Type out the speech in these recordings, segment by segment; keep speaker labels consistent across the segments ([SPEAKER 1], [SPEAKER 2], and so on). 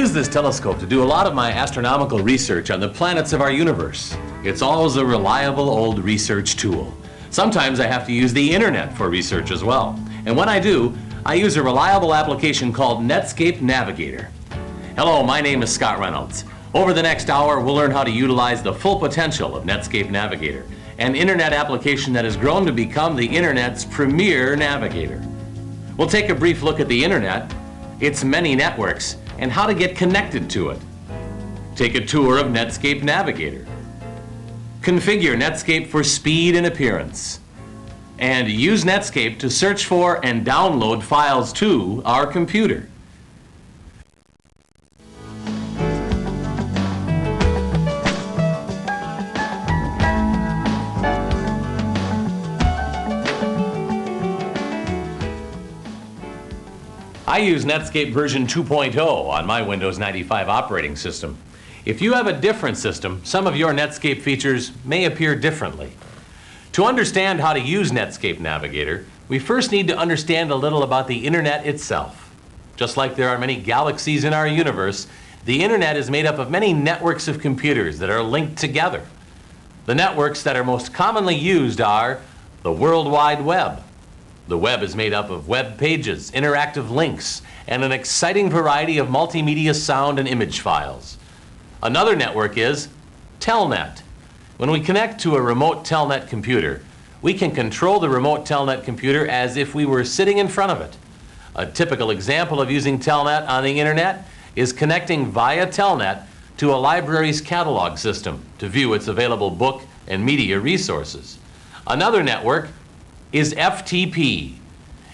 [SPEAKER 1] use this telescope to do a lot of my astronomical research on the planets of our universe. It's always a reliable old research tool. Sometimes I have to use the internet for research as well. And when I do, I use a reliable application called Netscape Navigator. Hello, my name is Scott Reynolds. Over the next hour, we'll learn how to utilize the full potential of Netscape Navigator, an internet application that has grown to become the internet's premier navigator. We'll take a brief look at the internet, its many networks, and how to get connected to it. Take a tour of Netscape Navigator. Configure Netscape for speed and appearance. And use Netscape to search for and download files to our computer. I use Netscape version 2.0 on my Windows 95 operating system. If you have a different system, some of your Netscape features may appear differently. To understand how to use Netscape Navigator, we first need to understand a little about the internet itself. Just like there are many galaxies in our universe, the internet is made up of many networks of computers that are linked together. The networks that are most commonly used are the World Wide Web. The web is made up of web pages, interactive links, and an exciting variety of multimedia sound and image files. Another network is Telnet. When we connect to a remote Telnet computer, we can control the remote Telnet computer as if we were sitting in front of it. A typical example of using Telnet on the internet is connecting via Telnet to a library's catalog system to view its available book and media resources. Another network is FTP.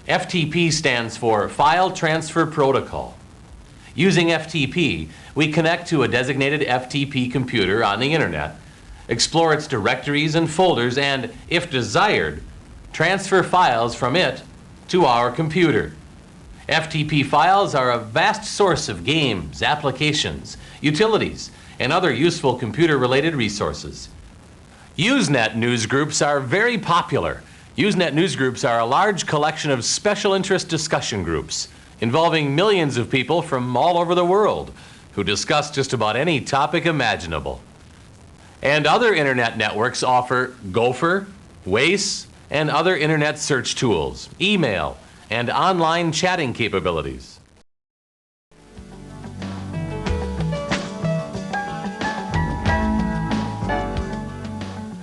[SPEAKER 1] FTP stands for File Transfer Protocol. Using FTP, we connect to a designated FTP computer on the internet, explore its directories and folders, and, if desired, transfer files from it to our computer. FTP files are a vast source of games, applications, utilities, and other useful computer-related resources. Usenet newsgroups are very popular. Usenet newsgroups are a large collection of special interest discussion groups involving millions of people from all over the world who discuss just about any topic imaginable. And other internet networks offer Gopher, Waze, and other internet search tools, email, and online chatting capabilities.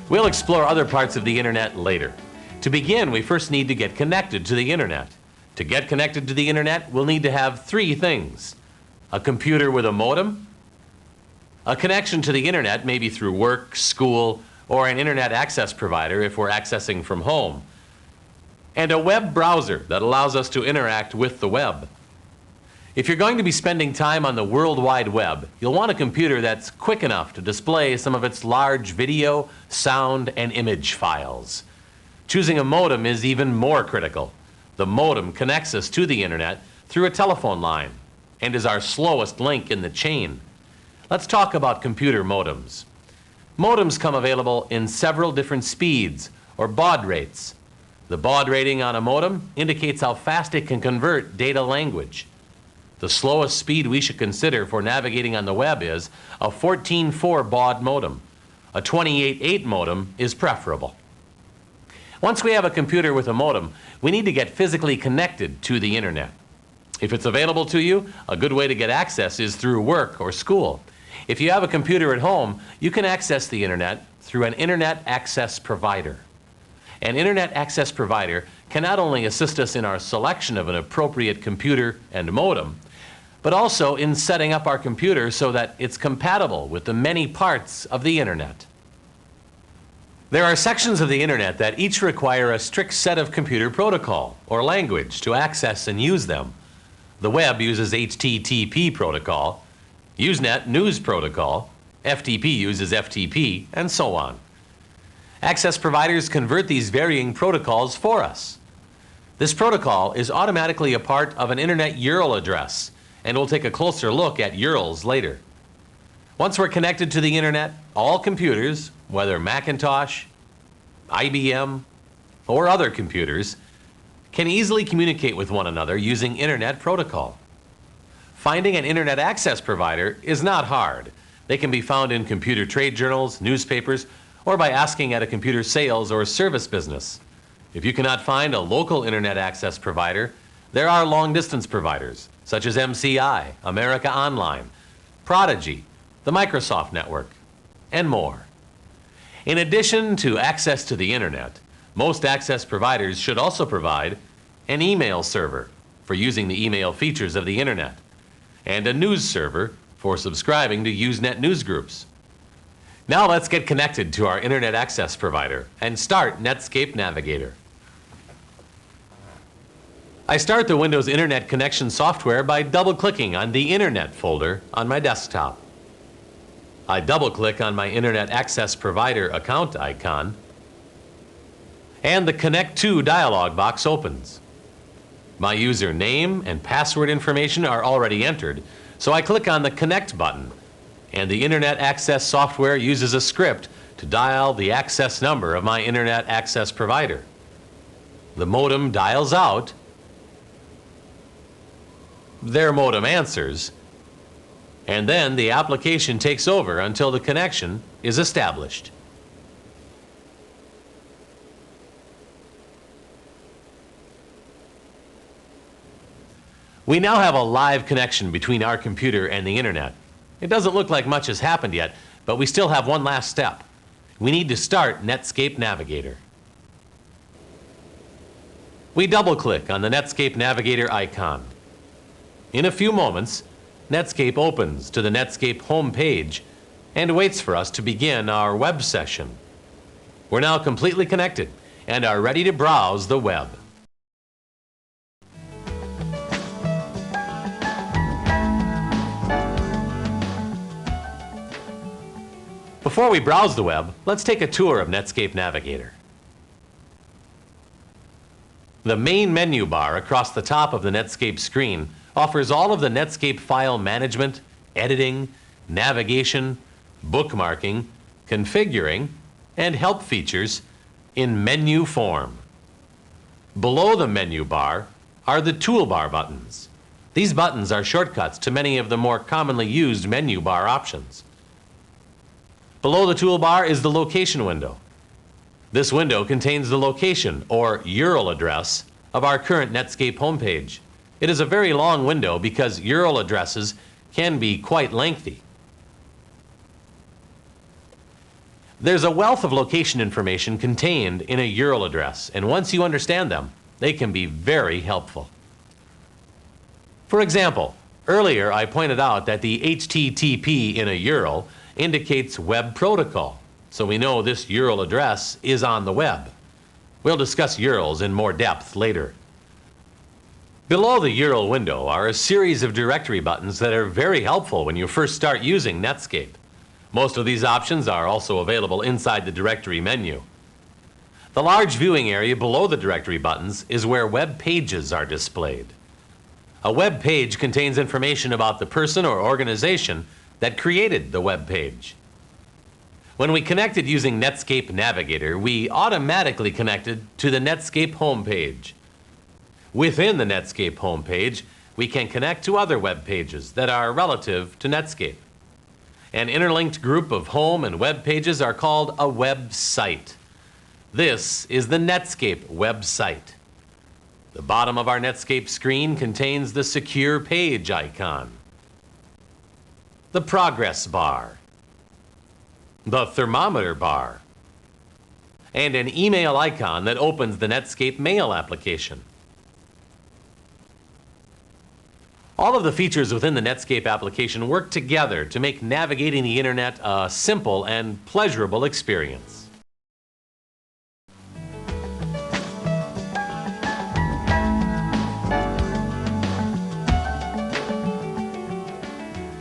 [SPEAKER 1] We'll explore other parts of the internet later. To begin, we first need to get connected to the internet. To get connected to the internet, we'll need to have three things: a computer with a modem, a connection to the internet, maybe through work, school, or an internet access provider if we're accessing from home, and a web browser that allows us to interact with the web. If you're going to be spending time on the World Wide Web, you'll want a computer that's quick enough to display some of its large video, sound, and image files. Choosing a modem is even more critical. The modem connects us to the internet through a telephone line and is our slowest link in the chain. Let's talk about computer modems. Modems come available in several different speeds or baud rates. The baud rating on a modem indicates how fast it can convert data language. The slowest speed we should consider for navigating on the web is a 14.4 baud modem. A 28.8 modem is preferable. Once we have a computer with a modem, we need to get physically connected to the internet. If it's available to you, a good way to get access is through work or school. If you have a computer at home, you can access the internet through an internet access provider. An internet access provider can not only assist us in our selection of an appropriate computer and modem, but also in setting up our computer so that it's compatible with the many parts of the internet. There are sections of the internet that each require a strict set of computer protocol or language to access and use them. The web uses HTTP protocol, Usenet News Protocol, FTP uses FTP, and so on. Access providers convert these varying protocols for us. This protocol is automatically a part of an internet URL address, and we'll take a closer look at URLs later. Once we're connected to the internet, all computers, whether Macintosh, IBM, or other computers, can easily communicate with one another using internet protocol. Finding an internet access provider is not hard. They can be found in computer trade journals, newspapers, or by asking at a computer sales or service business. If you cannot find a local internet access provider, there are long-distance providers, such as MCI, America Online, Prodigy, the Microsoft Network, and more. In addition to access to the internet, most access providers should also provide an email server for using the email features of the internet, and a news server for subscribing to Usenet newsgroups. Now let's get connected to our internet access provider and start Netscape Navigator. I start the Windows Internet Connection software by double-clicking on the Internet folder on my desktop. I double-click on my Internet Access Provider account icon, and the Connect To dialog box opens. My username and password information are already entered, so I click on the Connect button, and the Internet Access software uses a script to dial the access number of my Internet Access Provider. The modem dials out, their modem answers, and then the application takes over until the connection is established. We now have a live connection between our computer and the internet. It doesn't look like much has happened yet, but we still have one last step. We need to start Netscape Navigator. We double-click on the Netscape Navigator icon. In a few moments, Netscape opens to the Netscape home page and waits for us to begin our web session. We're now completely connected and are ready to browse the web. Before we browse the web, let's take a tour of Netscape Navigator. The main menu bar across the top of the Netscape screen offers all of the Netscape file management, editing, navigation, bookmarking, configuring, and help features in menu form. Below the menu bar are the toolbar buttons. These buttons are shortcuts to many of the more commonly used menu bar options. Below the toolbar is the location window. This window contains the location or URL address of our current Netscape homepage. It is a very long window because URL addresses can be quite lengthy. There's a wealth of location information contained in a URL address, and once you understand them, they can be very helpful. For example, earlier I pointed out that the HTTP in a URL indicates web protocol, so we know this URL address is on the web. We'll discuss URLs in more depth later. Below the URL window are a series of directory buttons that are very helpful when you first start using Netscape. Most of these options are also available inside the directory menu. The large viewing area below the directory buttons is where web pages are displayed. A web page contains information about the person or organization that created the web page. When we connected using Netscape Navigator, we automatically connected to the Netscape homepage. Within the Netscape homepage, we can connect to other web pages that are relative to Netscape. An interlinked group of home and web pages are called a website. This is the Netscape website. The bottom of our Netscape screen contains the Secure Page icon, the Progress bar, the Thermometer bar, and an email icon that opens the Netscape Mail application. All of the features within the Netscape application work together to make navigating the internet a simple and pleasurable experience.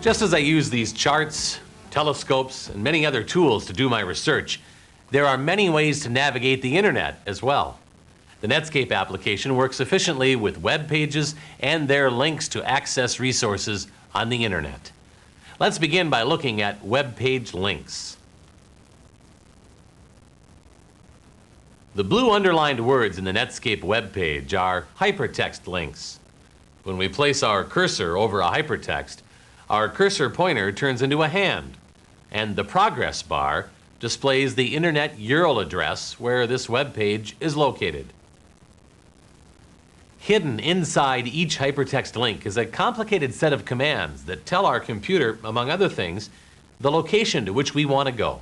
[SPEAKER 1] Just as I use these charts, telescopes, and many other tools to do my research, there are many ways to navigate the internet as well. The Netscape application works efficiently with web pages and their links to access resources on the internet. Let's begin by looking at web page links. The blue underlined words in the Netscape web page are hypertext links. When we place our cursor over a hypertext, our cursor pointer turns into a hand, and the progress bar displays the Internet URL address where this web page is located. Hidden inside each hypertext link is a complicated set of commands that tell our computer, among other things, the location to which we want to go.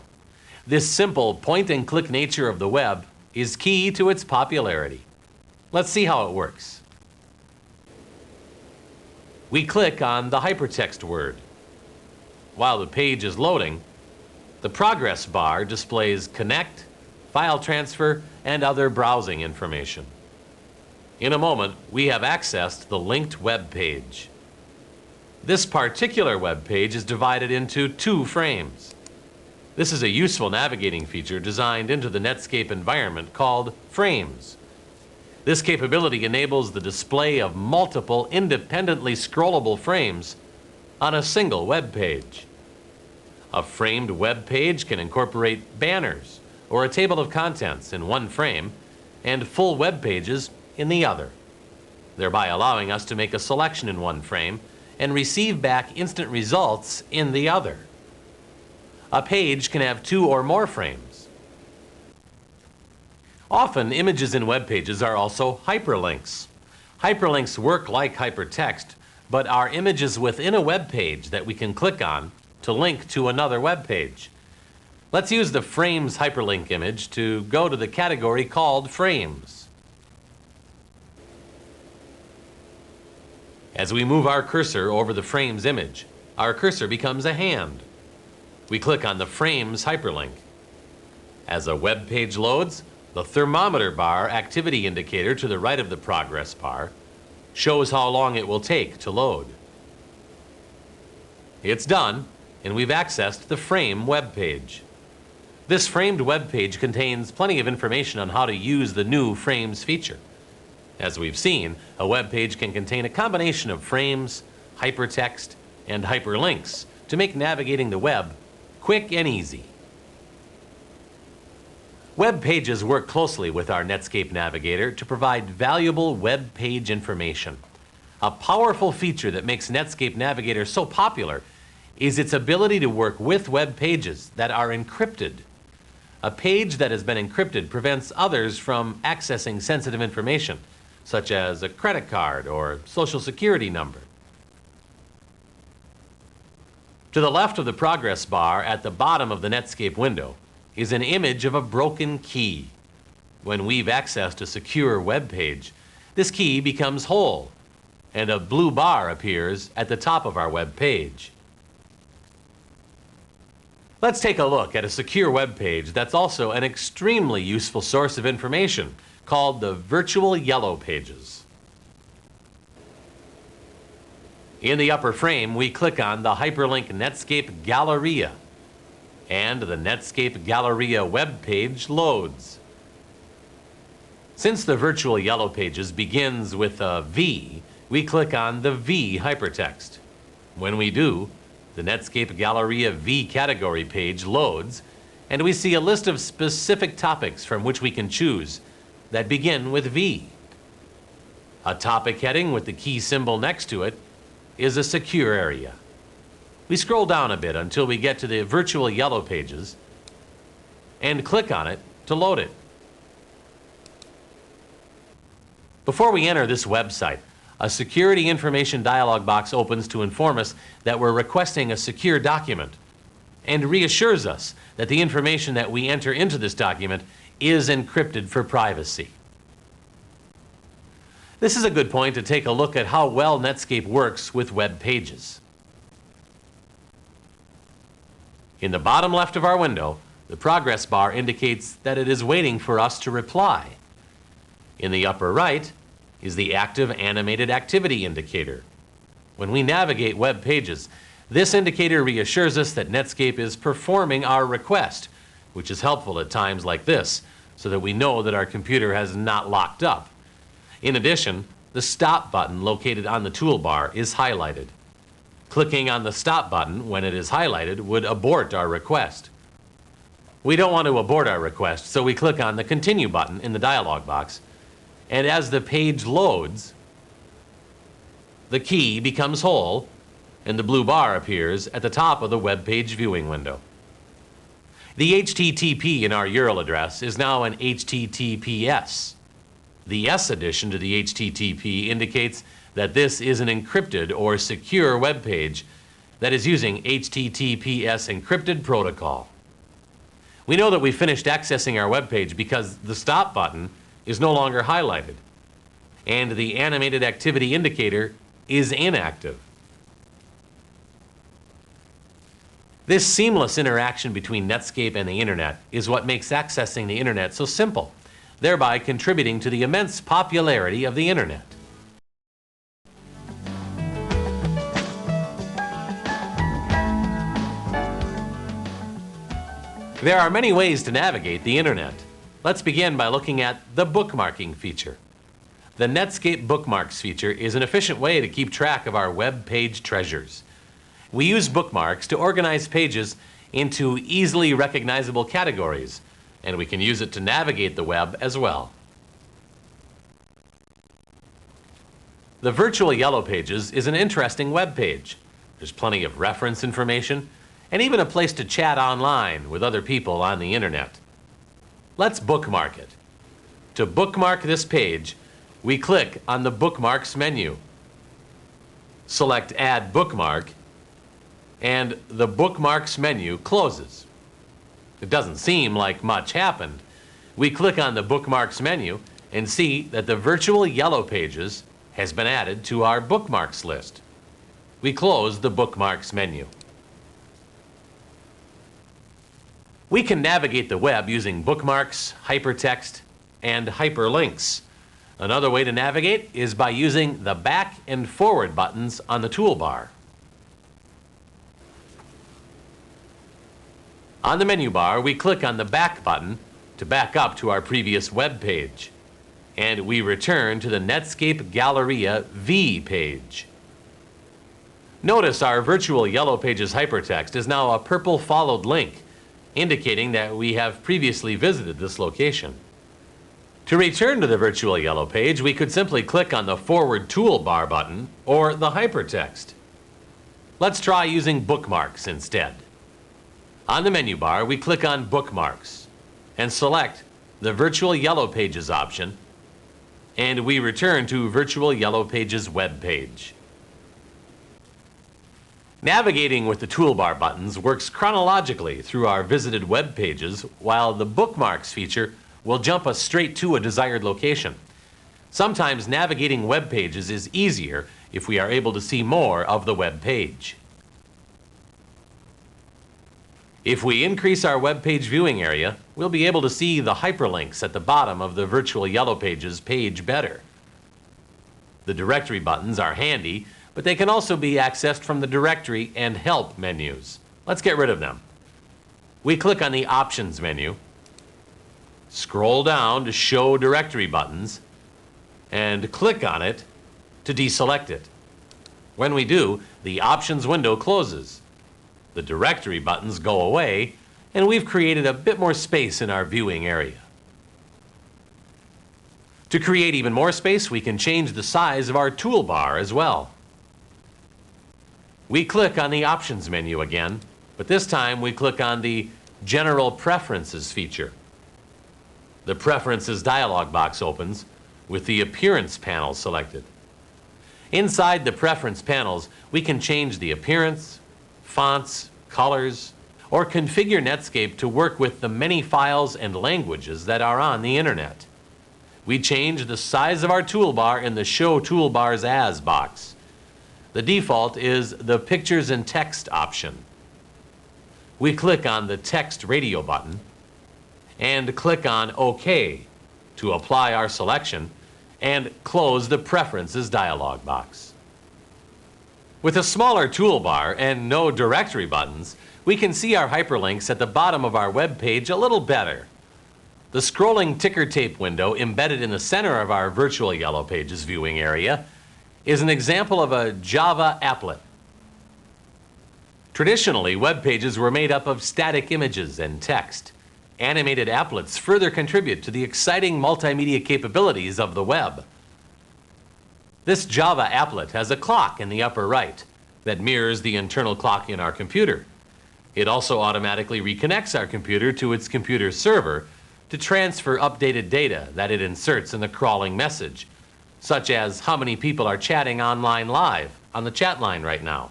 [SPEAKER 1] This simple point-and-click nature of the web is key to its popularity. Let's see how it works. We click on the hypertext word. While the page is loading, the progress bar displays connect, file transfer, and other browsing information. In a moment, we have accessed the linked web page. This particular web page is divided into 2 frames. This is a useful navigating feature designed into the Netscape environment called Frames. This capability enables the display of multiple independently scrollable frames on a single web page. A framed web page can incorporate banners or a table of contents in one frame and full web pages in the other, thereby allowing us to make a selection in one frame and receive back instant results in the other. A page can have 2 or more frames. Often, images in web pages are also hyperlinks. Hyperlinks work like hypertext, but are images within a web page that we can click on to link to another web page. Let's use the Frames hyperlink image to go to the category called Frames. As we move our cursor over the Frames image, our cursor becomes a hand. We click on the Frames hyperlink. As a web page loads, the thermometer bar activity indicator to the right of the progress bar shows how long it will take to load. It's done, and we've accessed the Frame web page. This framed web page contains plenty of information on how to use the new Frames feature. As we've seen, a web page can contain a combination of frames, hypertext, and hyperlinks to make navigating the web quick and easy. Web pages work closely with our Netscape Navigator to provide valuable web page information. A powerful feature that makes Netscape Navigator so popular is its ability to work with web pages that are encrypted. A page that has been encrypted prevents others from accessing sensitive information, such as a credit card or social security number. To the left of the progress bar at the bottom of the Netscape window is an image of a broken key. When we've accessed a secure web page, this key becomes whole, and a blue bar appears at the top of our web page. Let's take a look at a secure web page that's also an extremely useful source of information called the virtual yellow pages. In the upper frame, we click on the hyperlink Netscape Galleria, and the Netscape Galleria web page loads. Since the virtual yellow pages begins with a V, we click on the V hypertext. When we do, the Netscape Galleria V category page loads, and we see a list of specific topics from which we can choose that begin with V. A topic heading with the key symbol next to it is a secure area. We scroll down a bit until we get to the virtual yellow pages and click on it to load it. Before we enter this website, a security information dialog box opens to inform us that we're requesting a secure document and reassures us that the information that we enter into this document is encrypted for privacy. This is a good point to take a look at how well Netscape works with web pages. In the bottom left of our window, the progress bar indicates that it is waiting for us to reply. In the upper right is the active animated activity indicator. When we navigate web pages, this indicator reassures us that Netscape is performing our request, which is helpful at times like this, so that we know that our computer has not locked up. In addition, the Stop button located on the toolbar is highlighted. Clicking on the Stop button when it is highlighted would abort our request. We don't want to abort our request, so we click on the Continue button in the dialog box, and as the page loads, the key becomes whole, and the blue bar appears at the top of the web page viewing window. The HTTP in our URL address is now an HTTPS. The S addition to the HTTP indicates that this is an encrypted or secure web page that is using HTTPS encrypted protocol. We know that we finished accessing our web page because the stop button is no longer highlighted, and the animated activity indicator is inactive. This seamless interaction between Netscape and the Internet is what makes accessing the Internet so simple, thereby contributing to the immense popularity of the Internet. There are many ways to navigate the Internet. Let's begin by looking at the bookmarking feature. The Netscape Bookmarks feature is an efficient way to keep track of our web page treasures. We use bookmarks to organize pages into easily recognizable categories, and we can use it to navigate the web as well. The Virtual Yellow Pages is an interesting web page. There's plenty of reference information and even a place to chat online with other people on the Internet. Let's bookmark it. To bookmark this page, we click on the Bookmarks menu. Select Add Bookmark, and the Bookmarks menu closes. It doesn't seem like much happened. We click on the Bookmarks menu and see that the Virtual Yellow Pages has been added to our bookmarks list. We close the Bookmarks menu. We can navigate the web using bookmarks, hypertext, and hyperlinks. Another way to navigate is by using the back and forward buttons on the toolbar. On the menu bar, we click on the back button to back up to our previous web page, and we return to the Netscape Galleria V page. Notice our Virtual Yellow Pages hypertext is now a purple followed link, indicating that we have previously visited this location. To return to the Virtual Yellow Page, we could simply click on the forward toolbar button or the hypertext. Let's try using bookmarks instead. On the menu bar, we click on Bookmarks and select the Virtual Yellow Pages option, and we return to Virtual Yellow Pages web page. Navigating with the toolbar buttons works chronologically through our visited web pages, while the Bookmarks feature will jump us straight to a desired location. Sometimes navigating web pages is easier if we are able to see more of the web page. If we increase our web page viewing area, we'll be able to see the hyperlinks at the bottom of the Virtual Yellow Pages page better. The directory buttons are handy, but they can also be accessed from the Directory and Help menus. Let's get rid of them. We click on the Options menu, scroll down to Show Directory Buttons, and click on it to deselect it. When we do, the Options window closes. The directory buttons go away, and we've created a bit more space in our viewing area. To create even more space, we can change the size of our toolbar as well. We click on the Options menu again, but this time we click on the General Preferences feature. The Preferences dialog box opens with the Appearance panel selected. Inside the Preference panels, we can change the appearance, fonts, colors, or configure Netscape to work with the many files and languages that are on the Internet. We change the size of our toolbar in the Show Toolbars As box. The default is the Pictures and Text option. We click on the Text Radio button and click on OK to apply our selection and close the Preferences dialog box. With a smaller toolbar and no directory buttons, we can see our hyperlinks at the bottom of our web page a little better. The scrolling ticker tape window embedded in the center of our Virtual Yellow Pages viewing area is an example of a Java applet. Traditionally, web pages were made up of static images and text. Animated applets further contribute to the exciting multimedia capabilities of the web. This Java applet has a clock in the upper right that mirrors the internal clock in our computer. It also automatically reconnects our computer to its computer server to transfer updated data that it inserts in the crawling message, such as how many people are chatting online live on the chat line right now.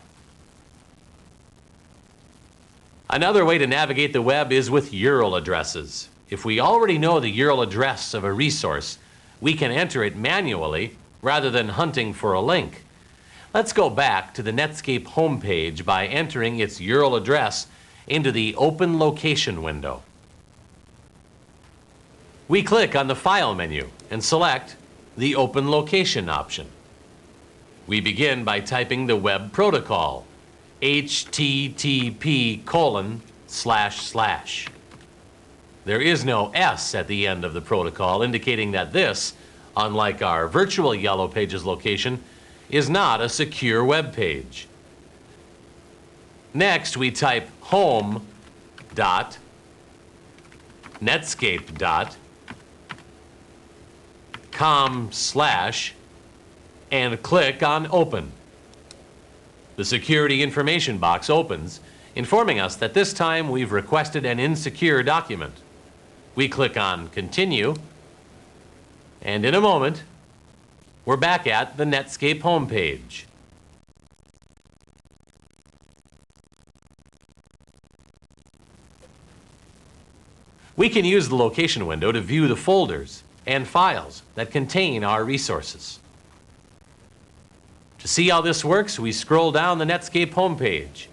[SPEAKER 1] Another way to navigate the web is with URL addresses. If we already know the URL address of a resource, we can enter it manually rather than hunting for a link. Let's go back to the Netscape homepage by entering its URL address into the Open Location window. We click on the File menu and select the Open Location option. We begin by typing the web protocol, http://. There is no S at the end of the protocol, indicating that this, unlike our virtual Yellow Pages location, is not a secure web page. Next, we type home.netscape.com/ and click on Open. The security information box opens, informing us that this time we've requested an insecure document. We click on Continue, and in a moment, we're back at the Netscape homepage. We can use the location window to view the folders and files that contain our resources. To see how this works, we scroll down the Netscape homepage,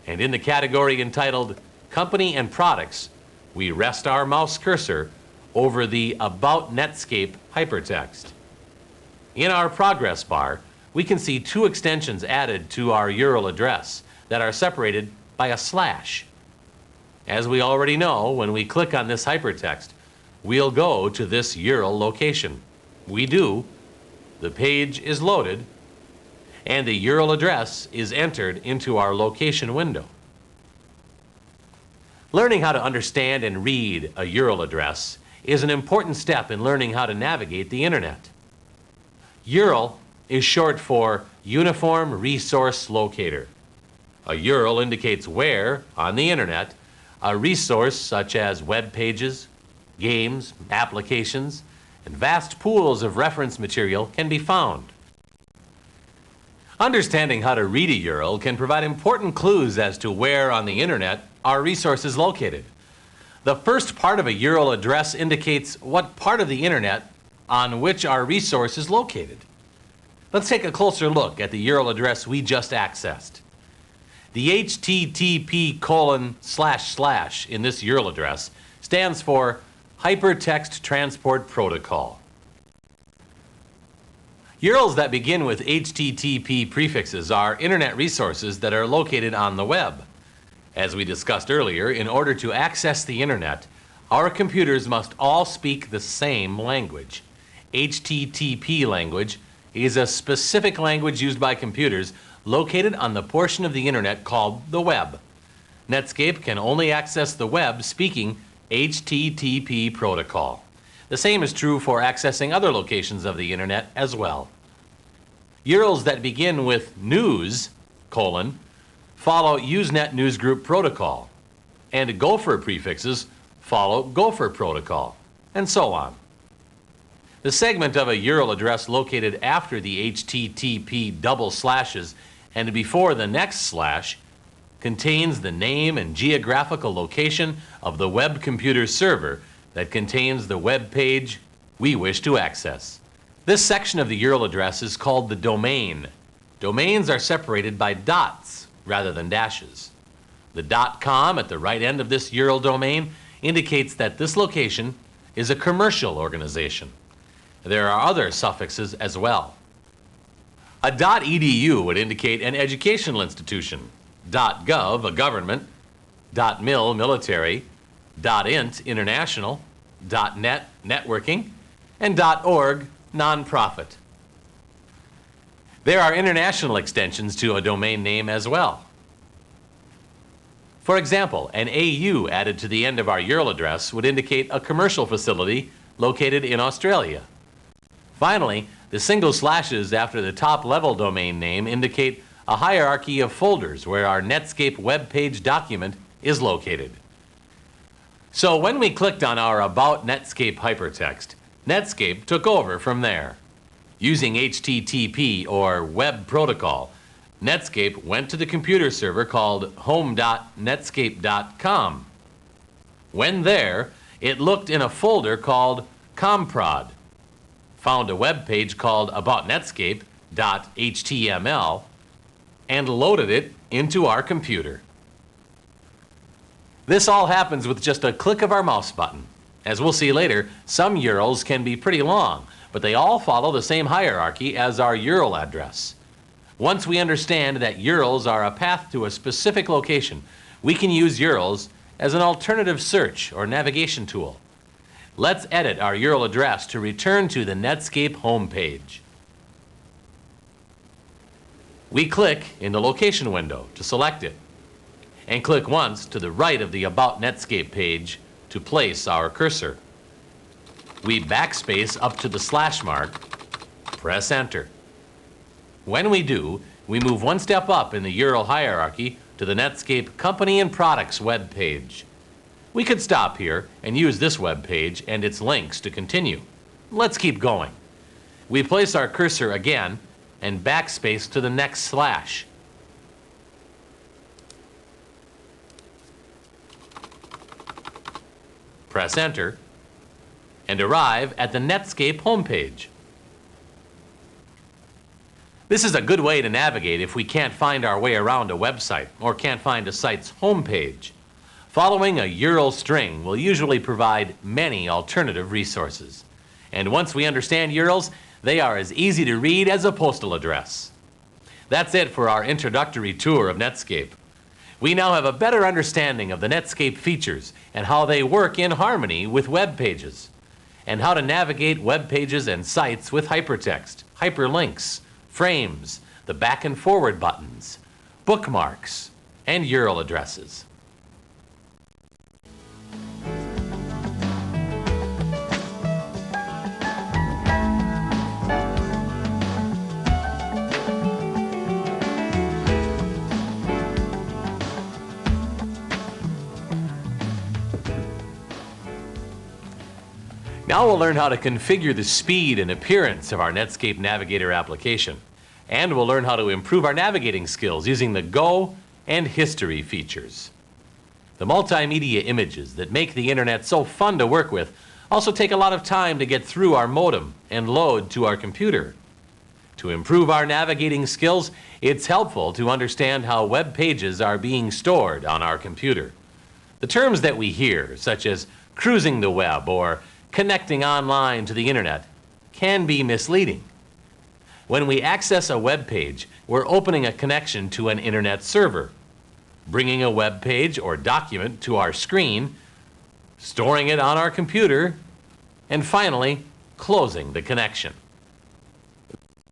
[SPEAKER 1] and in the category entitled Company and Products, we rest our mouse cursor over the About Netscape hypertext. In our progress bar, we can see two extensions added to our URL address that are separated by a slash. As we already know, when we click on this hypertext, we'll go to this URL location. We do, the page is loaded, and the URL address is entered into our location window. Learning how to understand and read a URL address is an important step in learning how to navigate the internet. URL is short for Uniform Resource Locator. A URL indicates where, on the internet, a resource such as web pages, games, applications, and vast pools of reference material can be found. Understanding how to read a URL can provide important clues as to where on the internet our resource is located. The first part of a URL address indicates what part of the internet on which our resource is located. Let's take a closer look at the URL address we just accessed. The http:// in this URL address stands for Hypertext Transport Protocol. URLs that begin with HTTP prefixes are internet resources that are located on the web. As we discussed earlier, in order to access the internet, our computers must all speak the same language. HTTP language is a specific language used by computers located on the portion of the internet called the web. Netscape can only access the web speaking HTTP protocol. The same is true for accessing other locations of the internet as well. URLs that begin with news, follow Usenet Newsgroup protocol, and Gopher prefixes follow Gopher protocol, and so on. The segment of a URL address located after the HTTP double slashes and before the next slash contains the name and geographical location of the web computer server that contains the web page we wish to access. This section of the URL address is called the domain. Domains are separated by dots rather than dashes. The .com at the right end of this URL domain indicates that this location is a commercial organization. There are other suffixes as well. A .edu would indicate an educational institution, .gov a government, .mil military, .int international, .net networking, and .org nonprofit. There are international extensions to a domain name as well. For example, an AU added to the end of our URL address would indicate a commercial facility located in Australia. Finally, The single slashes after the top level domain name indicate a hierarchy of folders where our Netscape web page document is located. So when we clicked on our About Netscape hypertext, Netscape took over from there. Using HTTP or Web Protocol, Netscape went to the computer server called home.netscape.com. When there, it looked in a folder called comprod, found a web page called aboutnetscape.html, and loaded it into our computer. This all happens with just a click of our mouse button. As we'll see later, some URLs can be pretty long, but they all follow the same hierarchy as our URL address. Once we understand that URLs are a path to a specific location, we can use URLs as an alternative search or navigation tool. Let's edit our URL address to return to the Netscape homepage. We click in the location window to select it, and click once to the right of the About Netscape page to place our cursor. We backspace up to the slash mark, press enter. When we do, we move one step up in the URL hierarchy to the Netscape Company and Products web page. We could stop here and use this web page and its links to continue. Let's keep going. We place our cursor again and backspace to the next slash. Press enter and arrive at the Netscape homepage. This is a good way to navigate if we can't find our way around a website or can't find a site's homepage. Following a URL string will usually provide many alternative resources. And once we understand URLs, they are as easy to read as a postal address. That's it for our introductory tour of Netscape. We now have a better understanding of the Netscape features and how they work in harmony with web pages, and how to navigate web pages and sites with hypertext, hyperlinks, frames, the back and forward buttons, bookmarks, and URL addresses. Now we'll learn how to configure the speed and appearance of our Netscape Navigator application. And we'll learn how to improve our navigating skills using the Go and History features. The multimedia images that make the internet so fun to work with also take a lot of time to get through our modem and load to our computer. To improve our navigating skills, it's helpful to understand how web pages are being stored on our computer. The terms that we hear, such as cruising the web or connecting online to the internet, can be misleading. When we access a web page, we're opening a connection to an internet server, bringing a web page or document to our screen, storing it on our computer, and finally, closing the connection.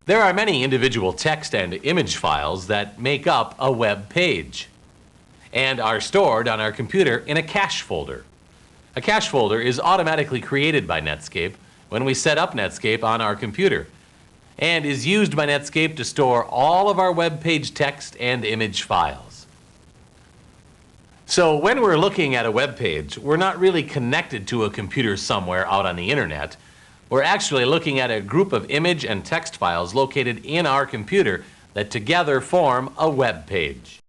[SPEAKER 1] There are many individual text and image files that make up a web page and are stored on our computer in a cache folder. A cache folder is automatically created by Netscape when we set up Netscape on our computer, and is used by Netscape to store all of our web page text and image files. So when we're looking at a web page, we're not really connected to a computer somewhere out on the internet. We're actually looking at a group of image and text files located in our computer that together form a web page.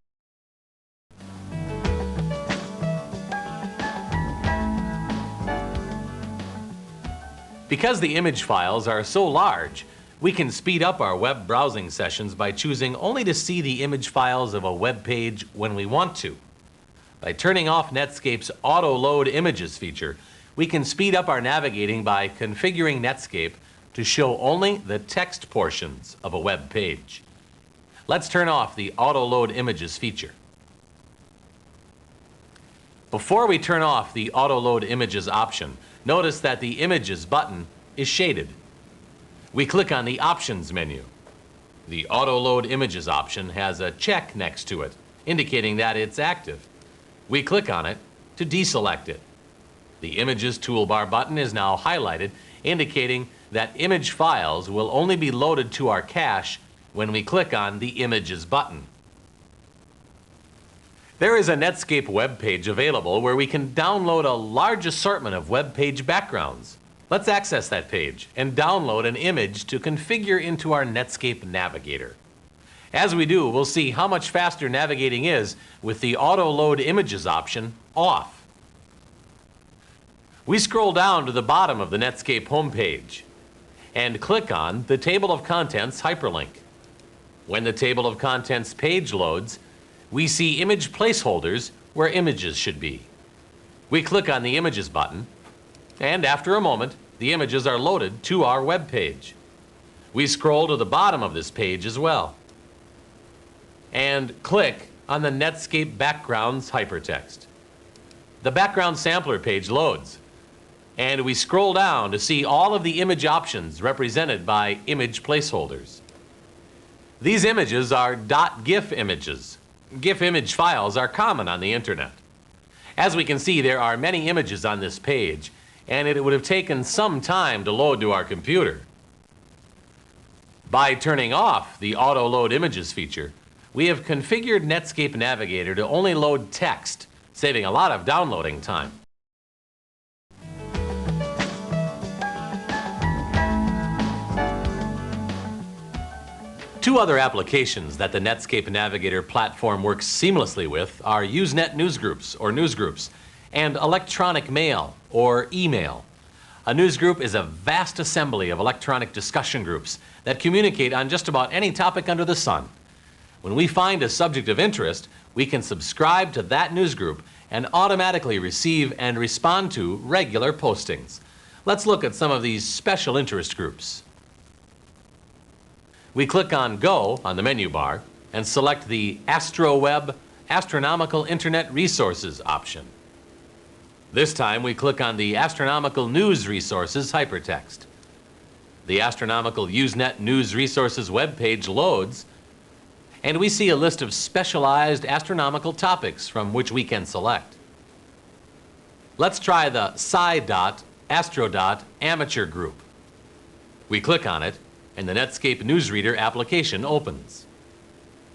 [SPEAKER 1] Because the image files are so large, we can speed up our web browsing sessions by choosing only to see the image files of a web page when we want to. By turning off Netscape's Auto Load Images feature, we can speed up our navigating by configuring Netscape to show only the text portions of a web page. Let's turn off the Auto Load Images feature. Before we turn off the Auto Load Images option, notice that the Images button is shaded. We click on the Options menu. The Auto Load Images option has a check next to it, indicating that it's active. We click on it to deselect it. The Images toolbar button is now highlighted, indicating that image files will only be loaded to our cache when we click on the Images button. There is a Netscape web page available where we can download a large assortment of web page backgrounds. Let's access that page and download an image to configure into our Netscape Navigator. As we do, we'll see how much faster navigating is with the Auto Load Images option off. We scroll down to the bottom of the Netscape homepage and click on the Table of Contents hyperlink. When the Table of Contents page loads, we see image placeholders where images should be. We click on the Images button, and after a moment, the images are loaded to our web page. We scroll to the bottom of this page as well, and click on the Netscape Backgrounds hypertext. The Background Sampler page loads, and we scroll down to see all of the image options represented by image placeholders. These images are .gif images. GIF image files are common on the internet. As we can see, there are many images on this page, and it would have taken some time to load to our computer. By turning off the Auto Load Images feature, we have configured Netscape Navigator to only load text, saving a lot of downloading time. Two other applications that the Netscape Navigator platform works seamlessly with are Usenet newsgroups, or newsgroups, and electronic mail, or email. A newsgroup is a vast assembly of electronic discussion groups that communicate on just about any topic under the sun. When we find a subject of interest, we can subscribe to that newsgroup and automatically receive and respond to regular postings. Let's look at some of these special interest groups. We click on Go on the menu bar and select the AstroWeb Astronomical Internet Resources option. This time we click on the Astronomical News Resources hypertext. The Astronomical Usenet News Resources web page loads, and we see a list of specialized astronomical topics from which we can select. Let's try the Sci. Amateur group. We click on it, and the Netscape Newsreader application opens.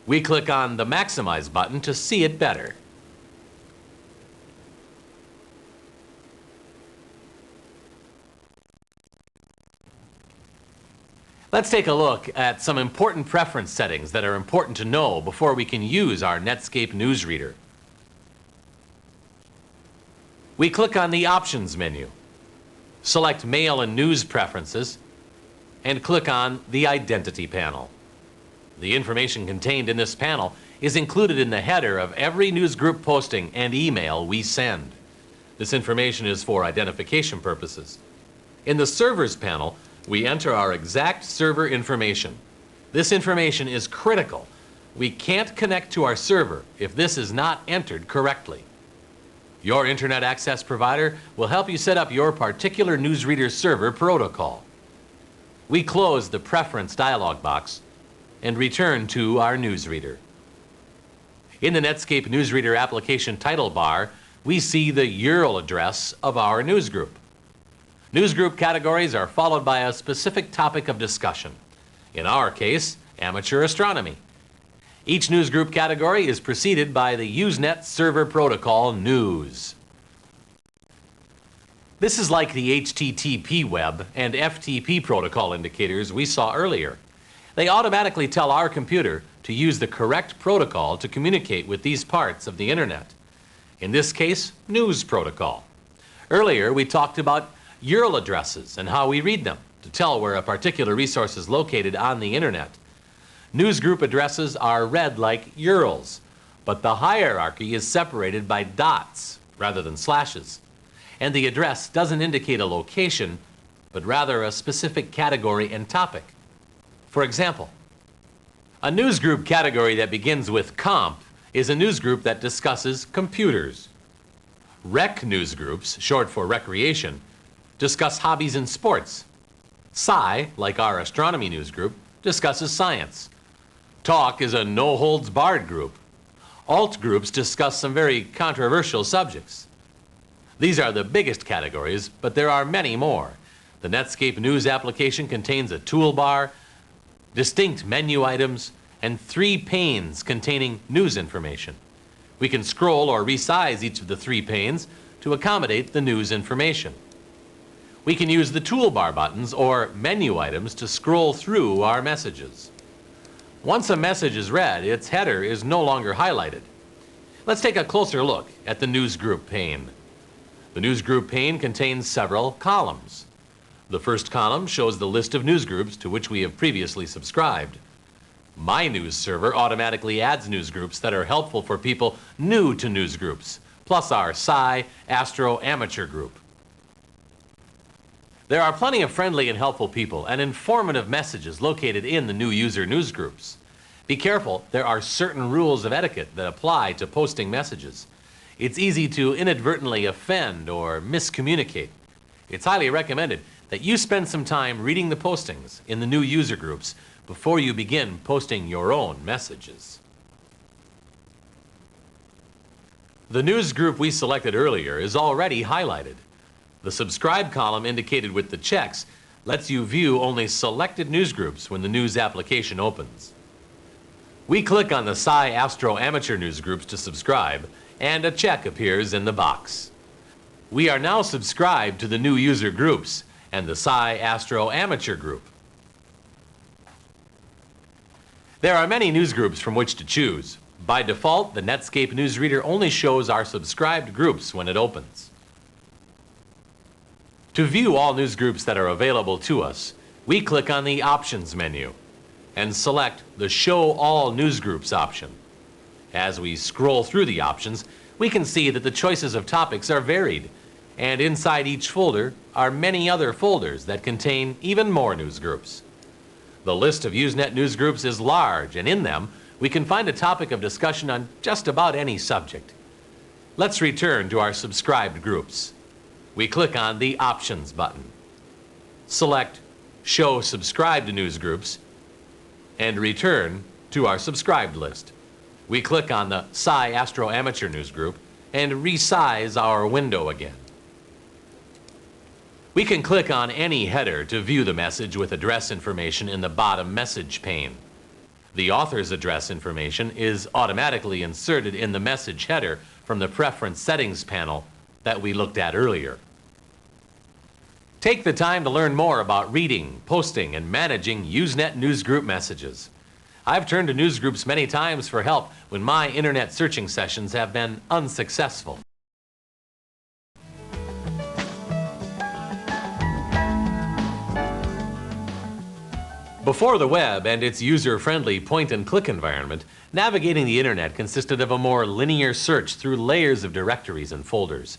[SPEAKER 1] We click on the Maximize button to see it better. Let's take a look at some important preference settings that are important to know before we can use our Netscape Newsreader. We click on the Options menu, select Mail and News Preferences, and click on the Identity panel. The information contained in this panel is included in the header of every newsgroup posting and email we send. This information is for identification purposes. In the Servers panel, we enter our exact server information. This information is critical. We can't connect to our server if this is not entered correctly. Your Internet Access Provider will help you set up your particular newsreader server protocol. We close the Preference dialog box and return to our newsreader. In the Netscape Newsreader application title bar, we see the URL address of our newsgroup. Newsgroup categories are followed by a specific topic of discussion. In our case, amateur astronomy. Each newsgroup category is preceded by the Usenet Server Protocol News. This is like the HTTP web and FTP protocol indicators we saw earlier. They automatically tell our computer to use the correct protocol to communicate with these parts of the internet. In this case, News Protocol. Earlier, we talked about URL addresses and how we read them to tell where a particular resource is located on the internet. Newsgroup addresses are read like URLs, but the hierarchy is separated by dots rather than slashes. And the address doesn't indicate a location, but rather a specific category and topic. For example, a newsgroup category that begins with comp is a newsgroup that discusses computers. Rec newsgroups, short for recreation, discuss hobbies and sports. Sci, like our astronomy newsgroup, discusses science. Talk is a no-holds-barred group. Alt groups discuss some very controversial subjects. These are the biggest categories, but there are many more. The Netscape News application contains a toolbar, distinct menu items, and 3 panes containing news information. We can scroll or resize each of the 3 panes to accommodate the news information. We can use the toolbar buttons or menu items to scroll through our messages. Once a message is read, its header is no longer highlighted. Let's take a closer look at the News Group pane. The News Group pane contains several columns. The first column shows the list of newsgroups to which we have previously subscribed. My news server automatically adds newsgroups that are helpful for people new to newsgroups, plus our Astro Amateur group. There are plenty of friendly and helpful people and informative messages located in the new user newsgroups. Be careful, there are certain rules of etiquette that apply to posting messages. It's easy to inadvertently offend or miscommunicate. It's highly recommended that you spend some time reading the postings in the new user groups before you begin posting your own messages. The news group we selected earlier is already highlighted. The subscribe column indicated with the checks lets you view only selected newsgroups when the news application opens. We click on the Astro Amateur newsgroups to subscribe, and a check appears in the box. We are now subscribed to the new user groups and the Astro Amateur group. There are many newsgroups from which to choose. By default, the Netscape newsreader only shows our subscribed groups when it opens. To view all newsgroups that are available to us, we click on the Options menu and select the Show All Newsgroups option. As we scroll through the options, we can see that the choices of topics are varied, and inside each folder are many other folders that contain even more newsgroups. The list of Usenet newsgroups is large, and in them we can find a topic of discussion on just about any subject. Let's return to our subscribed groups. We click on the Options button, select Show Subscribed Newsgroups, and return to our subscribed list. We click on the Astro Amateur newsgroup and resize our window again. We can click on any header to view the message with address information in the bottom message pane. The author's address information is automatically inserted in the message header from the Preference Settings panel that we looked at earlier. Take the time to learn more about reading, posting, and managing Usenet newsgroup messages. I've turned to newsgroups many times for help when my internet searching sessions have been unsuccessful. Before the web and its user-friendly point-and-click environment, navigating the internet consisted of a more linear search through layers of directories and folders.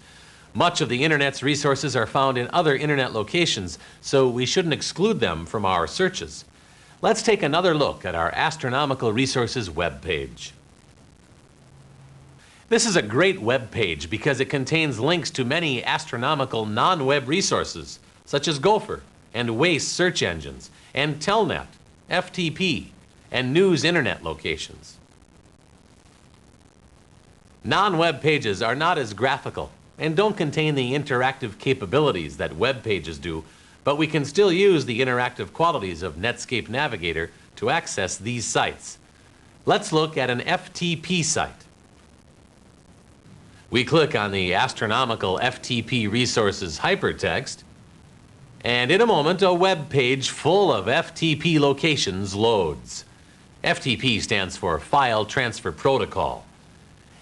[SPEAKER 1] Much of the internet's resources are found in other internet locations, so we shouldn't exclude them from our searches. Let's take another look at our Astronomical Resources web page. This is a great web page because it contains links to many astronomical non-web resources, such as Gopher and WAIS search engines, and Telnet, FTP, and news internet locations. Non-web pages are not as graphical and don't contain the interactive capabilities that web pages do, but we can still use the interactive qualities of Netscape Navigator to access these sites. Let's look at an FTP site. We click on the Astronomical FTP Resources hypertext, and in a moment a web page full of FTP locations loads. FTP stands for File Transfer Protocol.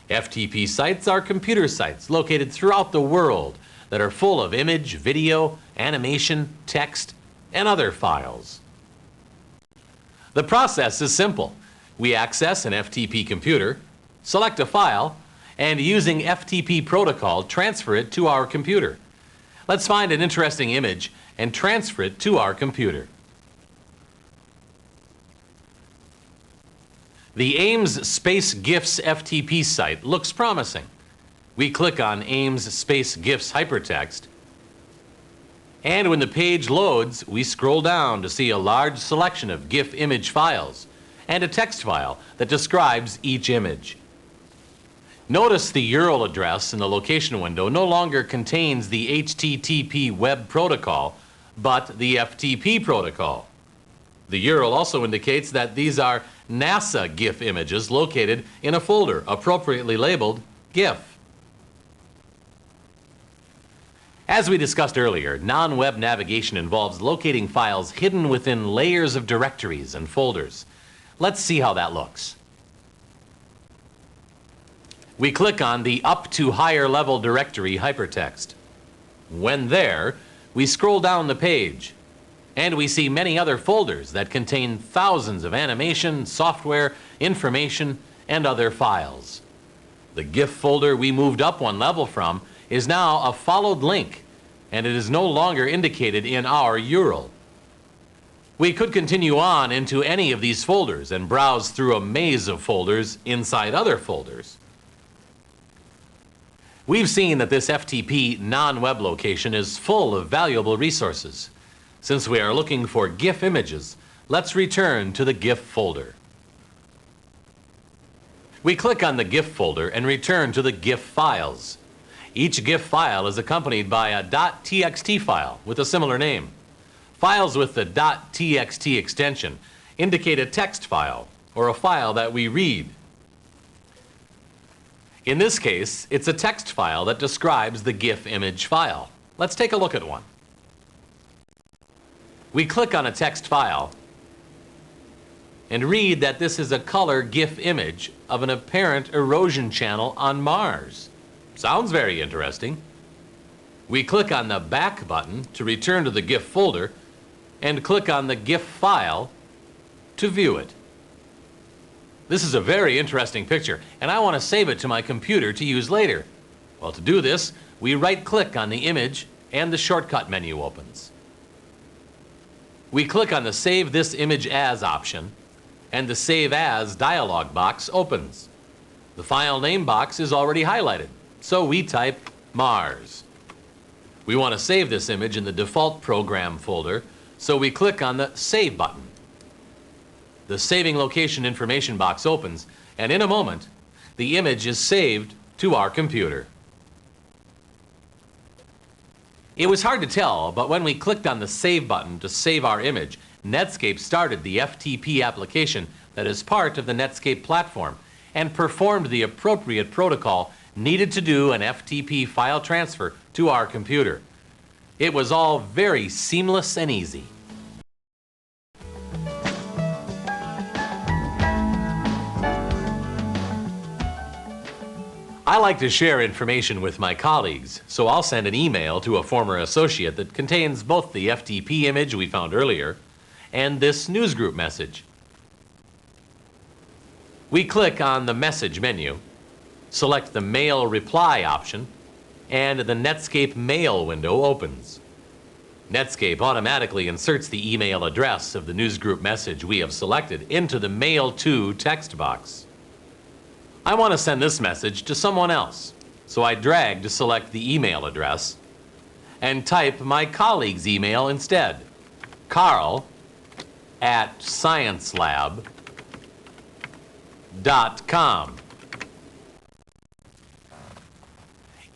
[SPEAKER 1] FTP sites are computer sites located throughout the world that are full of image, video, animation, text, and other files. The process is simple. We access an FTP computer, select a file, and using FTP protocol, transfer it to our computer. Let's find an interesting image and transfer it to our computer. The Ames Space GIFs FTP site looks promising. We click on Ames Space GIFs hypertext, and when the page loads, we scroll down to see a large selection of GIF image files and a text file that describes each image. Notice the URL address in the location window no longer contains the HTTP web protocol, but the FTP protocol. The URL also indicates that these are NASA GIF images located in a folder appropriately labeled GIF. As we discussed earlier, non-web navigation involves locating files hidden within layers of directories and folders. Let's see how that looks. We click on the Up to Higher Level Directory hypertext. When there, we scroll down the page, and we see many other folders that contain thousands of animation, software, information, and other files. The GIF folder we moved up one level from is now a followed link, and it is no longer indicated in our URL. We could continue on into any of these folders and browse through a maze of folders inside other folders. We've seen that this FTP non-web location is full of valuable resources. Since we are looking for GIF images, let's return to the GIF folder. We click on the GIF folder and return to the GIF files. Each GIF file is accompanied by a .txt file with a similar name. Files with the .txt extension indicate a text file or a file that we read. In this case, it's a text file that describes the GIF image file. Let's take a look at one. We click on a text file and read that this is a color GIF image of an apparent erosion channel on Mars. Sounds very interesting. We click on the back button to return to the GIF folder and click on the GIF file to view it. This is a very interesting picture, and I want to save it to my computer to use later. Well, to do this, we right-click on the image and the shortcut menu opens. We click on the Save This Image As option, and the Save As dialog box opens. The file name box is already highlighted, so we type Mars. We want to save this image in the default program folder, so we click on the Save button. The Saving Location information box opens, and in a moment, the image is saved to our computer. It was hard to tell, but when we clicked on the Save button to save our image, Netscape started the FTP application that is part of the Netscape platform and performed the appropriate protocol needed to do an FTP file transfer to our computer. It was all very seamless and easy. I like to share information with my colleagues, so I'll send an email to a former associate that contains both the FTP image we found earlier and this newsgroup message. We click on the Message menu, select the Mail Reply option, and the Netscape Mail window opens. Netscape automatically inserts the email address of the newsgroup message we have selected into the Mail To text box. I want to send this message to someone else, so I drag to select the email address and type my colleague's email instead, carl@sciencelab.com.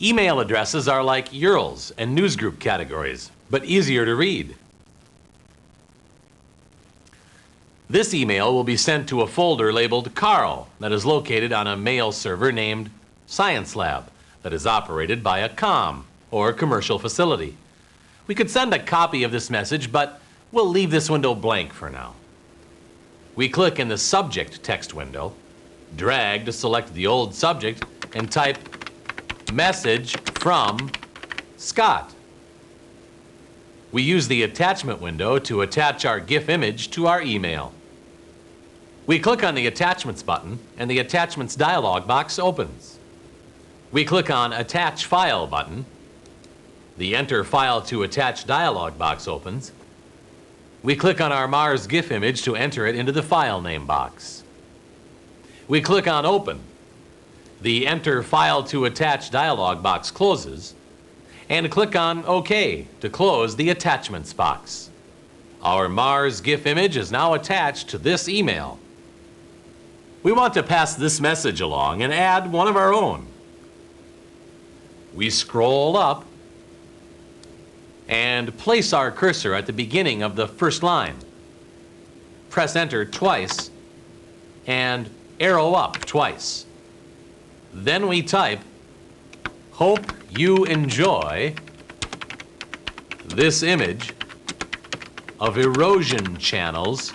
[SPEAKER 1] Email addresses are like URLs and newsgroup categories, but easier to read. This email will be sent to a folder labeled Carl that is located on a mail server named Science Lab that is operated by a COM, or commercial facility. We could send a copy of this message, but we'll leave this window blank for now. We click in the Subject text window, drag to select the old subject, and type Message from Scott. We use the Attachment window to attach our GIF image to our email. We click on the Attachments button, and the Attachments dialog box opens. We click on Attach File button. The Enter File to Attach dialog box opens. We click on our Mars GIF image to enter it into the file name box. We click on Open. The Enter File to Attach dialog box closes, and click on OK to close the Attachments box. Our Mars GIF image is now attached to this email. We want to pass this message along and add one of our own. We scroll up and place our cursor at the beginning of the first line. Press Enter twice and arrow up twice. Then we type, "Hope you enjoy this image of erosion channels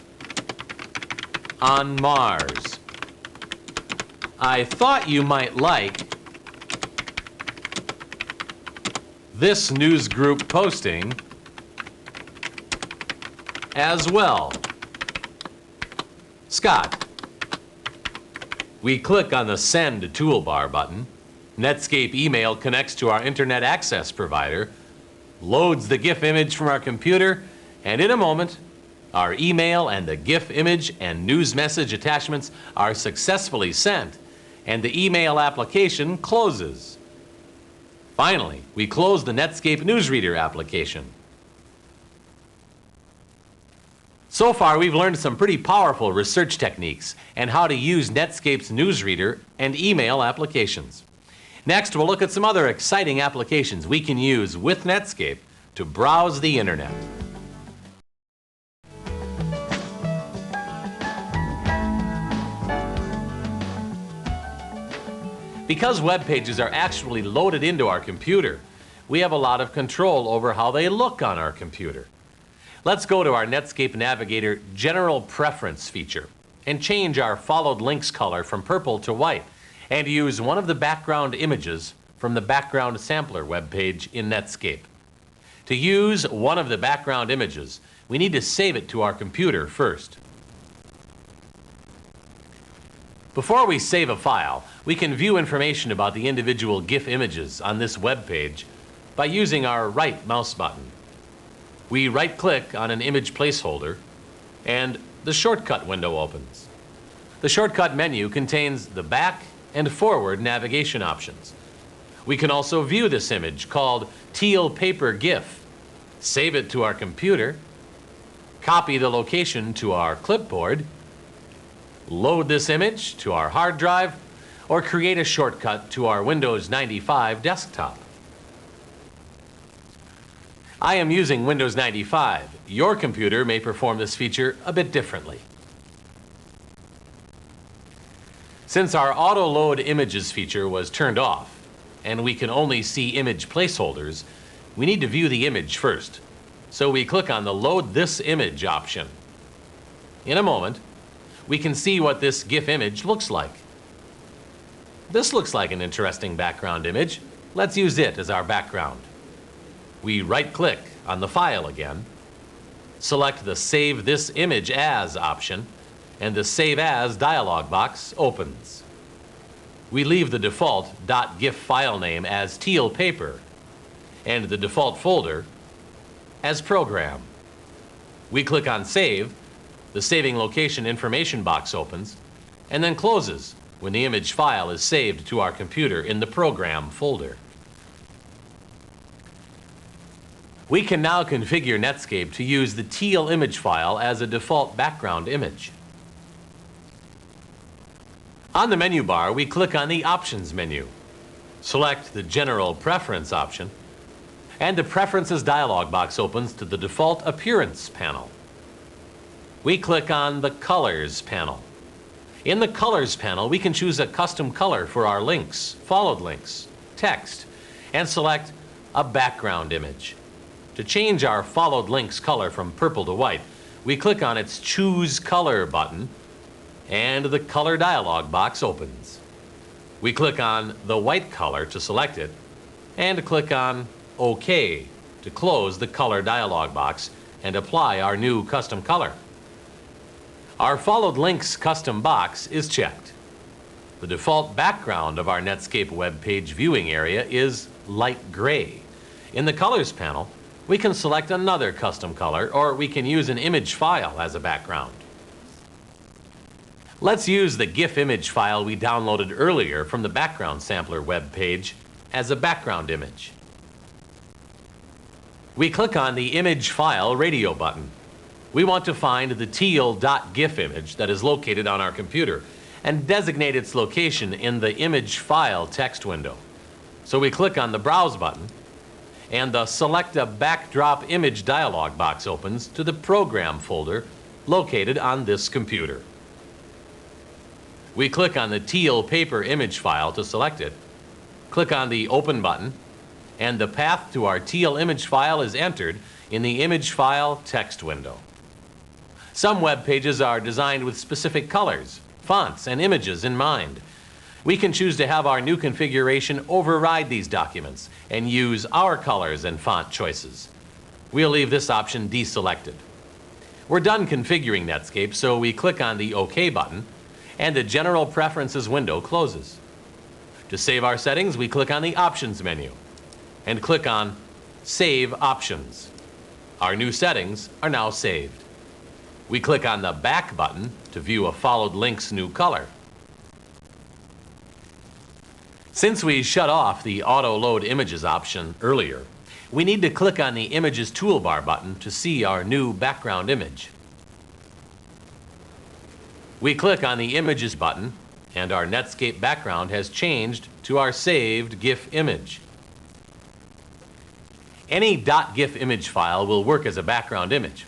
[SPEAKER 1] on Mars. I thought you might like this news group posting as well. Scott." We click on the Send toolbar button. Netscape email connects to our internet access provider, loads the GIF image from our computer, and in a moment, our email and the GIF image and news message attachments are successfully sent, and the email application closes. Finally, we close the Netscape Newsreader application. So far, we've learned some pretty powerful research techniques and how to use Netscape's Newsreader and email applications. Next, we'll look at some other exciting applications we can use with Netscape to browse the internet. Because web pages are actually loaded into our computer, we have a lot of control over how they look on our computer. Let's go to our Netscape Navigator General Preference feature and change our followed links color from purple to white and use one of the background images from the background sampler web page in Netscape. To use one of the background images, we need to save it to our computer first. Before we save a file, we can view information about the individual GIF images on this web page by using our right mouse button. We right-click on an image placeholder, and the shortcut window opens. The shortcut menu contains the back and forward navigation options. We can also view this image called teal paper GIF, save it to our computer, copy the location to our clipboard, load this image to our hard drive, or create a shortcut to our Windows 95 desktop. I am using Windows 95. Your computer may perform this feature a bit differently. Since our Auto Load Images feature was turned off, and we can only see image placeholders, we need to view the image first. So we click on the Load This Image option. In a moment, we can see what this GIF image looks like. This looks like an interesting background image. Let's use it as our background. We right-click on the file again, select the Save This Image As option, and the Save As dialog box opens. We leave the default .gif file name as teal paper and the default folder as program. We click on Save, the saving location information box opens, and then closes when the image file is saved to our computer in the program folder. We can now configure Netscape to use the teal image file as a default background image. On the menu bar, we click on the Options menu, select the General Preference option, and the Preferences dialog box opens to the default Appearance panel. We click on the Colors panel. In the Colors panel, we can choose a custom color for our links, followed links, text, and select a background image. To change our followed links color from purple to white, we click on its Choose Color button, and the Color dialog box opens. We click on the white color to select it, and click on OK to close the Color dialog box and apply our new custom color. Our followed links custom box is checked. The default background of our Netscape web page viewing area is light gray. In the Colors panel, we can select another custom color, or we can use an image file as a background. Let's use the GIF image file we downloaded earlier from the background sampler web page as a background image. We click on the Image File radio button. We want to find the teal.gif image that is located on our computer and designate its location in the Image File text window. So we click on the Browse button, and the Select a Backdrop Image dialog box opens to the Program folder located on this computer. We click on the teal paper image file to select it, click on the Open button, and the path to our teal image file is entered in the Image File text window. Some web pages are designed with specific colors, fonts, and images in mind. We can choose to have our new configuration override these documents and use our colors and font choices. We'll leave this option deselected. We're done configuring Netscape, so we click on the OK button, and the General Preferences window closes. To save our settings, we click on the Options menu and click on Save Options. Our new settings are now saved. We click on the Back button to view a followed link's new color. Since we shut off the Auto Load Images option earlier, we need to click on the Images toolbar button to see our new background image. We click on the Images button, and our Netscape background has changed to our saved GIF image. Any .gif image file will work as a background image.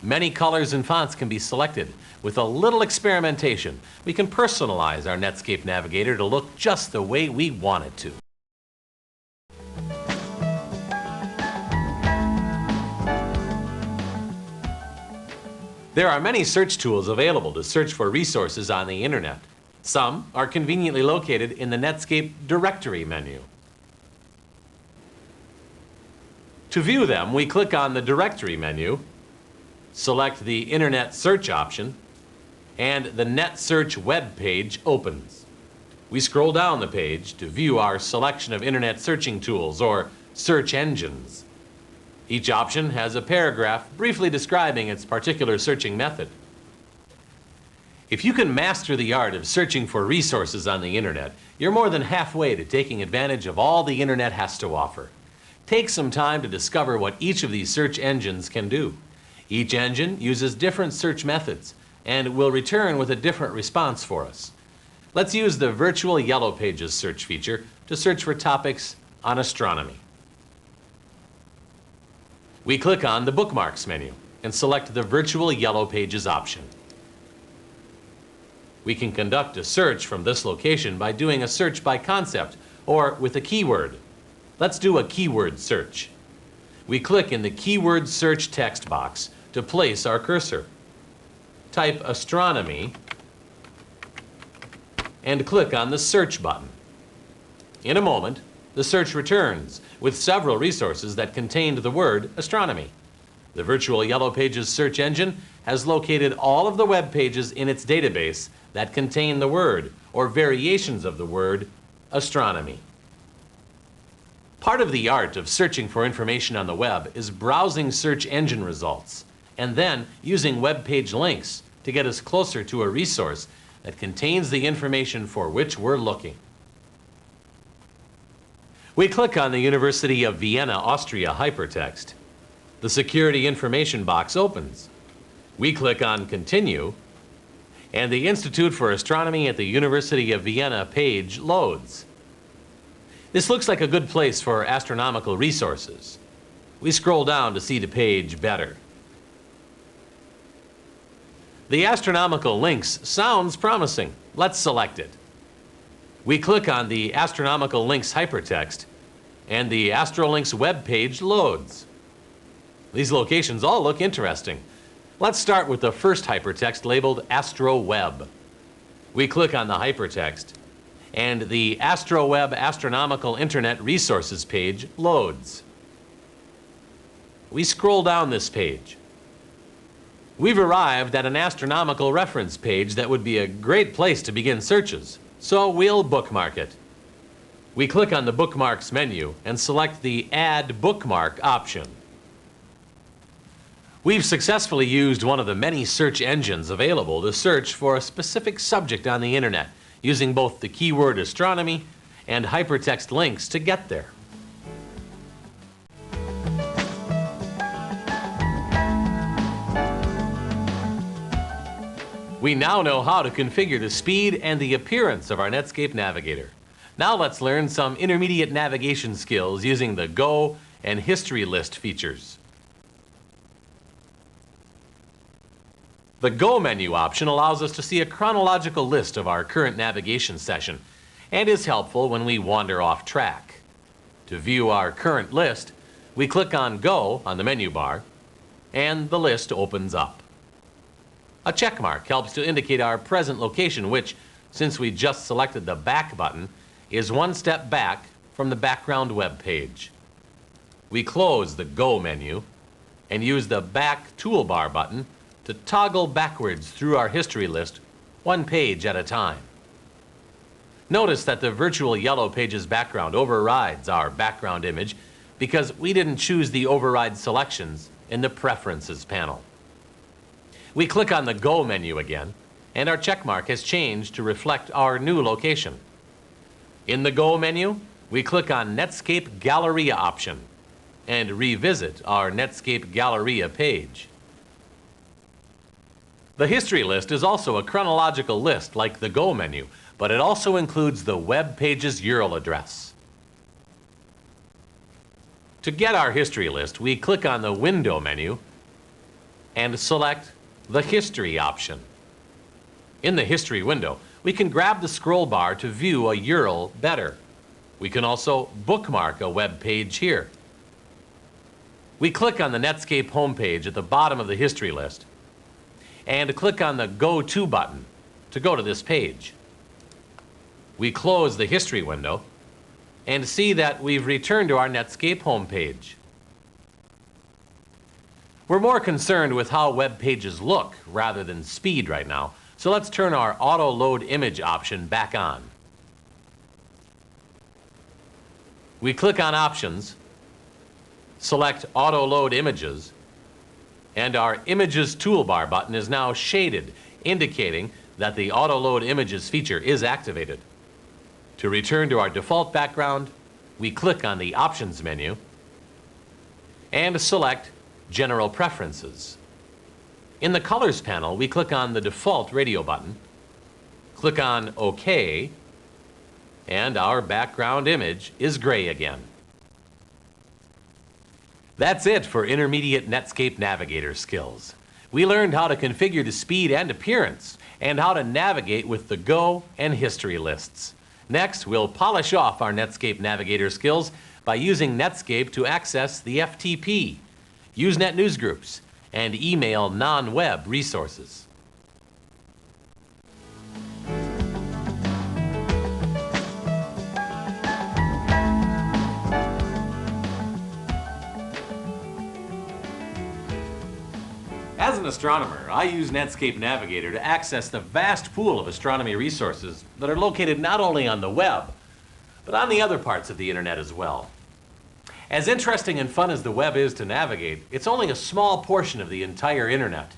[SPEAKER 1] Many colors and fonts can be selected. With a little experimentation, we can personalize our Netscape Navigator to look just the way we want it to. There are many search tools available to search for resources on the Internet. Some are conveniently located in the Netscape Directory menu. To view them, we click on the Directory menu, select the Internet Search option, and the Net Search web page opens. We scroll down the page to view our selection of Internet searching tools or search engines. Each option has a paragraph briefly describing its particular searching method. If you can master the art of searching for resources on the Internet, you're more than halfway to taking advantage of all the Internet has to offer. Take some time to discover what each of these search engines can do. Each engine uses different search methods and will return with a different response for us. Let's use the Virtual Yellow Pages search feature to search for topics on astronomy. We click on the Bookmarks menu and select the Virtual Yellow Pages option. We can conduct a search from this location by doing a search by concept or with a keyword. Let's do a keyword search. We click in the Keyword Search text box to place our cursor. Type astronomy and click on the Search button. In a moment, the search returns with several resources that contained the word astronomy. The Virtual Yellow Pages search engine has located all of the web pages in its database that contain the word or variations of the word astronomy. Part of the art of searching for information on the web is browsing search engine results and then using web page links to get us closer to a resource that contains the information for which we're looking. We click on the University of Vienna, Austria hypertext. The Security Information box opens. We click on Continue, and the Institute for Astronomy at the University of Vienna page loads. This looks like a good place for astronomical resources. We scroll down to see the page better. The astronomical links sounds promising. Let's select it. We click on the Astronomical Links hypertext, and the AstroLinks web page loads. These locations all look interesting. Let's start with the first hypertext labeled AstroWeb. We click on the hypertext, and the AstroWeb Astronomical Internet Resources page loads. We scroll down this page. We've arrived at an astronomical reference page that would be a great place to begin searches, so we'll bookmark it. We click on the Bookmarks menu and select the Add Bookmark option. We've successfully used one of the many search engines available to search for a specific subject on the Internet, using both the keyword astronomy and hypertext links to get there. We now know how to configure the speed and the appearance of our Netscape Navigator. Now let's learn some intermediate navigation skills using the Go and history list features. The Go menu option allows us to see a chronological list of our current navigation session and is helpful when we wander off track. To view our current list, we click on Go on the menu bar and the list opens up. A check mark helps to indicate our present location, which, since we just selected the back button, is one step back from the background web page. We close the Go menu and use the back toolbar button to toggle backwards through our history list one page at a time. Notice that the virtual Yellow Pages background overrides our background image because we didn't choose the override selections in the Preferences panel. We click on the Go menu again, and our check mark has changed to reflect our new location. In the Go menu, we click on Netscape Galleria option and revisit our Netscape Galleria page. The history list is also a chronological list like the Go menu, but it also includes the web page's URL address. To get our history list, we click on the Window menu and select the History option. In the History window, we can grab the scroll bar to view a URL better. We can also bookmark a web page here. We click on the Netscape homepage at the bottom of the history list and click on the Go To button to go to this page. We close the history window and see that we've returned to our Netscape homepage. We're more concerned with how web pages look rather than speed right now, so let's turn our Auto Load Image option back on. We click on Options, select Auto Load Images, and our Images toolbar button is now shaded, indicating that the Auto Load Images feature is activated. To return to our default background, we click on the Options menu and select General Preferences. In the Colors panel, we click on the default radio button, click on OK, and our background image is gray again. That's it for intermediate Netscape Navigator skills. We learned how to configure the speed and appearance, and how to navigate with the Go and history lists. Next, we'll polish off our Netscape Navigator skills by using Netscape to access the FTP, Usenet newsgroups, and email non-web resources. As an astronomer, I use Netscape Navigator to access the vast pool of astronomy resources that are located not only on the web, but on the other parts of the internet as well. As interesting and fun as the web is to navigate, it's only a small portion of the entire internet.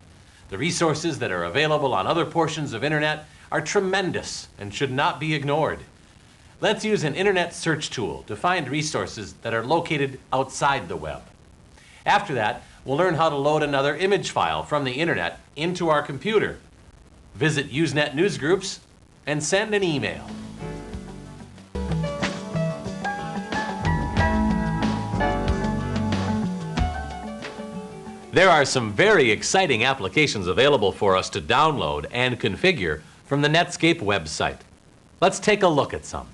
[SPEAKER 1] The resources that are available on other portions of internet are tremendous and should not be ignored. Let's use an internet search tool to find resources that are located outside the web. After that, we'll learn how to load another image file from the internet into our computer. Visit Usenet newsgroups and send an email. There are some very exciting applications available for us to download and configure from the Netscape website. Let's take a look at some.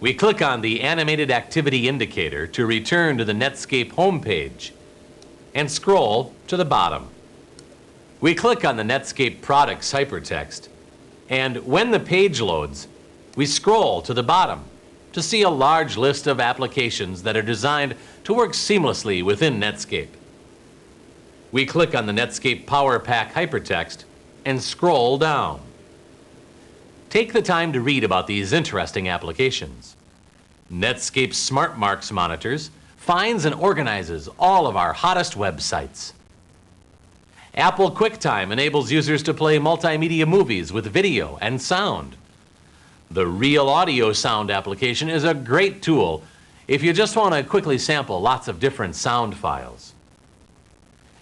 [SPEAKER 1] We click on the Animated Activity Indicator to return to the Netscape homepage and scroll to the bottom. We click on the Netscape Products hypertext, and when the page loads, we scroll to the bottom to see a large list of applications that are designed to work seamlessly within Netscape. We click on the Netscape Power Pack hypertext and scroll down. Take the time to read about these interesting applications. Netscape Smart Marks monitors finds and organizes all of our hottest websites. Apple QuickTime enables users to play multimedia movies with video and sound. The Real Audio Sound application is a great tool if you just want to quickly sample lots of different sound files.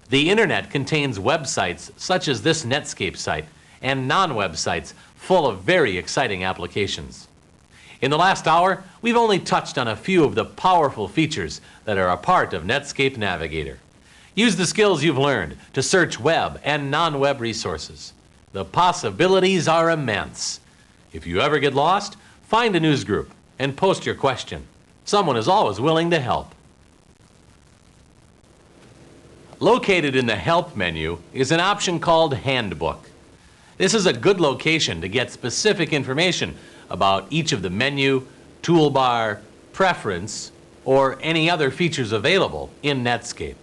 [SPEAKER 1] The internet contains websites such as this Netscape site and non-websites full of very exciting applications. In the last hour, we've only touched on a few of the powerful features that are a part of Netscape Navigator. Use the skills you've learned to search web and non-web resources. The possibilities are immense. If you ever get lost, find a news group and post your question. Someone is always willing to help. Located in the Help menu is an option called Handbook. This is a good location to get specific information about each of the menu, toolbar, preference, or any other features available in Netscape.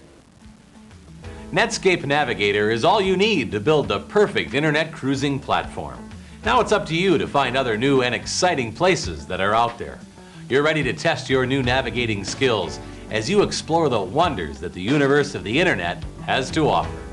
[SPEAKER 1] Netscape Navigator is all you need to build the perfect internet cruising platform. Now it's up to you to find other new and exciting places that are out there. You're ready to test your new navigating skills as you explore the wonders that the universe of the internet has to offer.